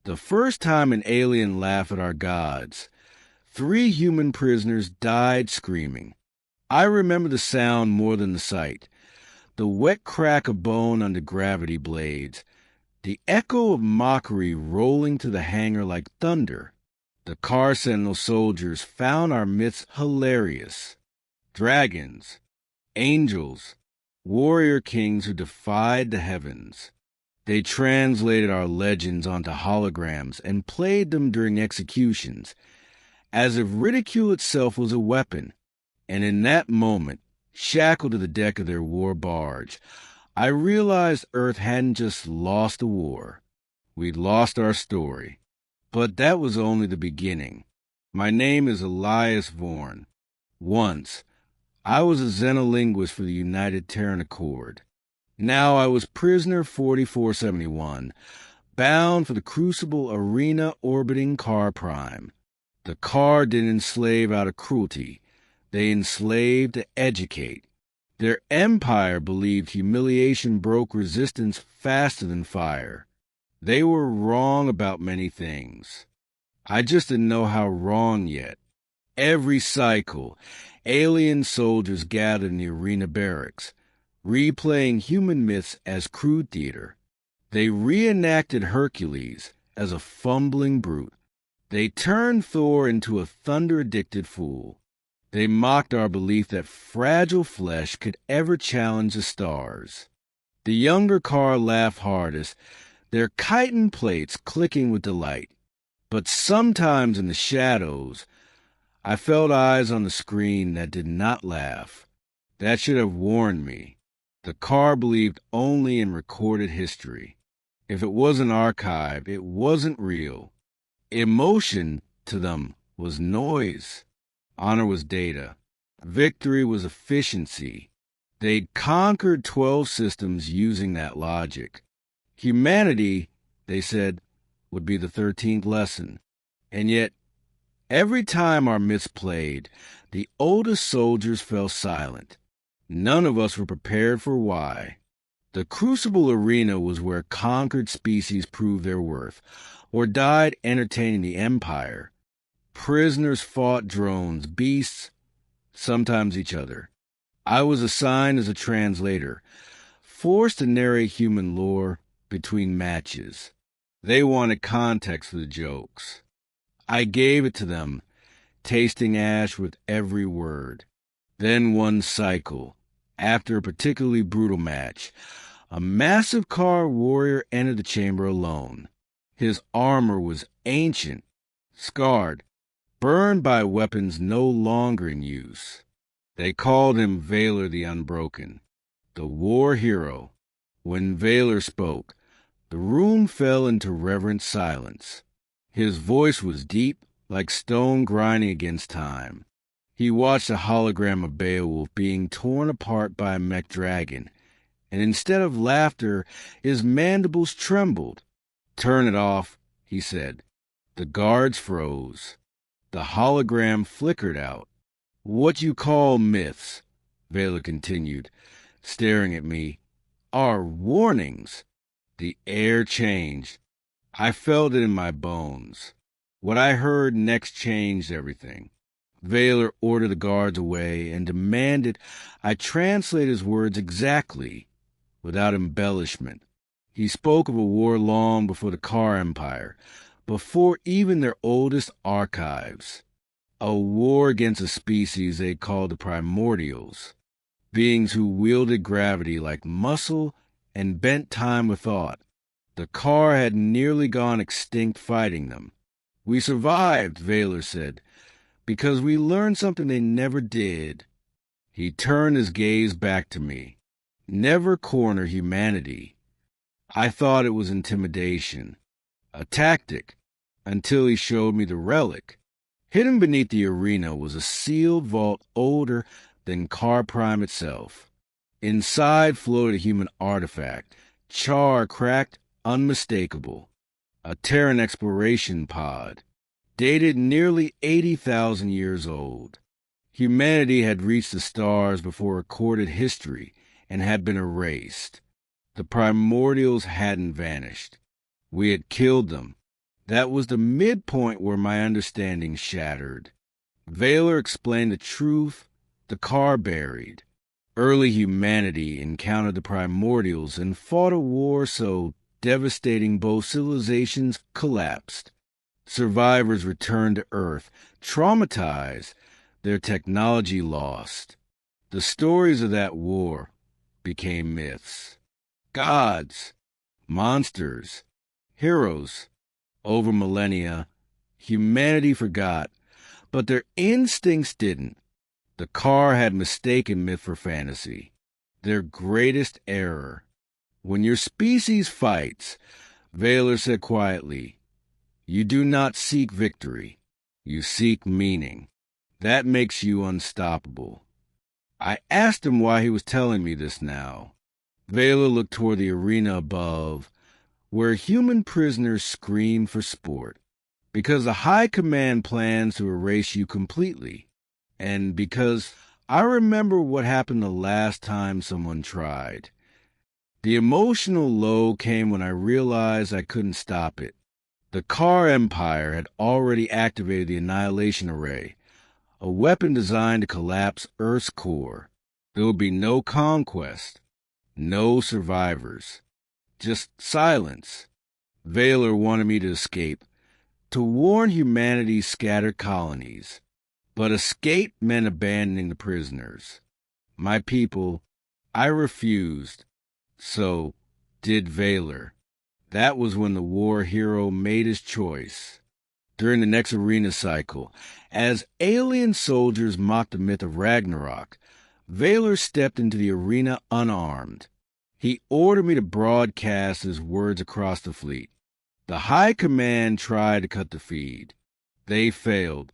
The first time an alien laughed at our gods, 3 human prisoners died screaming. I remember the sound more than the sight. The wet crack of bone under gravity blades. The echo of mockery rolling to the hangar like thunder. The car sentinel soldiers found our myths hilarious. Dragons, angels, warrior kings who defied the heavens. They translated our legends onto holograms and played them during executions, as if ridicule itself was a weapon. And in that moment, shackled to the deck of their war barge, I realized Earth hadn't just lost a war. We'd lost our story. But that was only the beginning. My name is Elias Vorn. Once, I was a xenolinguist for the United Terran Accord. Now I was prisoner 4471, bound for the Crucible Arena orbiting Car Prime. The car didn't enslave out of cruelty. They enslaved to educate. Their empire believed humiliation broke resistance faster than fire. They were wrong about many things. I just didn't know how wrong yet. Every cycle, alien soldiers gathered in the arena barracks, replaying human myths as crude theater. They reenacted Hercules as a fumbling brute. They turned Thor into a thunder-addicted fool. They mocked our belief that fragile flesh could ever challenge the stars. The younger car laughed hardest, their chitin plates clicking with delight. But sometimes in the shadows, I felt eyes on the screen that did not laugh. That should have warned me. The car believed only in recorded history. If it wasn't archived, it wasn't real. Emotion, to them, was noise. Honor was data. Victory was efficiency. They'd conquered 12 systems using that logic. Humanity, they said, would be the 13th lesson. And yet, every time our myths played, the oldest soldiers fell silent. None of us were prepared for why. The Crucible Arena was where conquered species proved their worth, or died entertaining the Empire. Prisoners fought drones, beasts, sometimes each other. I was assigned as a translator, forced to narrate human lore between matches. They wanted context for the jokes. I gave it to them, tasting ash with every word. Then one cycle, after a particularly brutal match, a massive car warrior entered the chamber alone. His armor was ancient, scarred, burned by weapons no longer in use. They called him Valor the Unbroken, the war hero. When Valor spoke, the room fell into reverent silence. His voice was deep, like stone grinding against time. He watched a hologram of Beowulf being torn apart by a mech dragon, and instead of laughter, his mandibles trembled. "Turn it off," he said. The guards froze. The hologram flickered out. "What you call myths," Valor continued, staring at me, "are warnings." The air changed. I felt it in my bones. What I heard next changed everything. Valor ordered the guards away and demanded I translate his words exactly, without embellishment. He spoke of a war long before the Car Empire, before even their oldest archives. A war against a species they called the Primordials, beings who wielded gravity like muscle and bent time with thought. The car had nearly gone extinct fighting them. "We survived," Valor said, "because we learned something they never did." He turned his gaze back to me. Never corner humanity. I thought it was intimidation, a tactic, until he showed me the relic. Hidden beneath the arena was a sealed vault older than Car Prime itself. Inside floated a human artifact, char cracked, unmistakable. A Terran exploration pod, dated nearly 80,000 years old. Humanity had reached the stars before recorded history and had been erased. The primordials hadn't vanished. We had killed them. That was the midpoint where my understanding shattered. Vaylor explained the truth the car buried. Early humanity encountered the primordials and fought a war so devastating both civilizations collapsed. Survivors returned to Earth, traumatized, their technology lost. The stories of that war became myths. Gods, monsters, heroes. Over millennia, humanity forgot, but their instincts didn't. The car had mistaken myth for fantasy, their greatest error. When your species fights, Vaylor said quietly, you do not seek victory, you seek meaning. That makes you unstoppable. I asked him why he was telling me this now. Vaylor looked toward the arena above, where human prisoners scream for sport. Because the High Command plans to erase you completely. And because I remember what happened the last time someone tried. The emotional low came when I realized I couldn't stop it. The Car Empire had already activated the Annihilation Array, a weapon designed to collapse Earth's core. There would be no conquest, no survivors, just silence. Vaylor wanted me to escape, to warn humanity's scattered colonies. But escape meant abandoning the prisoners. My people, I refused. So did Vaylor. That was when the war hero made his choice. During the next arena cycle, as alien soldiers mocked the myth of Ragnarok, Vaylor stepped into the arena unarmed. He ordered me to broadcast his words across the fleet. The High Command tried to cut the feed. They failed.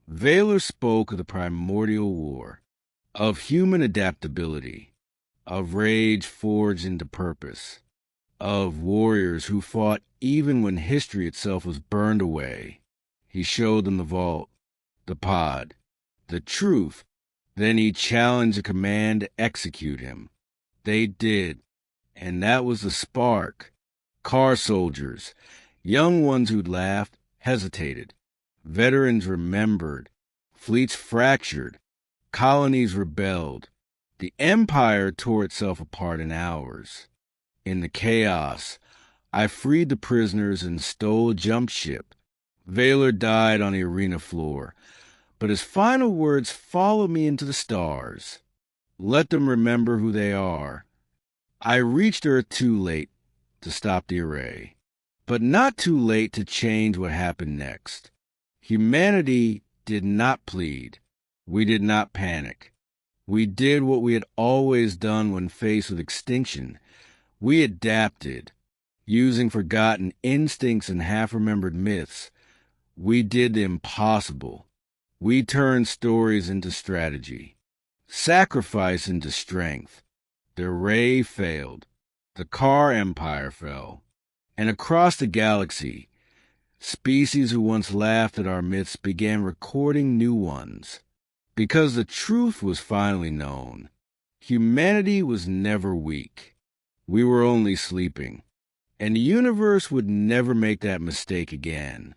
Vaylor spoke of the primordial war, of human adaptability, of rage forged into purpose, of warriors who fought even when history itself was burned away. He showed them the vault, the pod, the truth. Then he challenged the command to execute him. They did, and that was the spark. Car soldiers, young ones who'd laughed, hesitated. Veterans remembered. Fleets fractured. Colonies rebelled. The empire tore itself apart in hours. In the chaos, I freed the prisoners and stole a jump ship. Vaylor died on the arena floor, but his final words followed me into the stars. Let them remember who they are. I reached Earth too late to stop the array, but not too late to change what happened next. Humanity did not plead. We did not panic. We did what we had always done when faced with extinction. We adapted, using forgotten instincts and half-remembered myths. We did the impossible. We turned stories into strategy, sacrifice into strength. The array failed. The Car Empire fell. And across the galaxy, species who once laughed at our myths began recording new ones. Because the truth was finally known. Humanity was never weak. We were only sleeping. And the universe would never make that mistake again.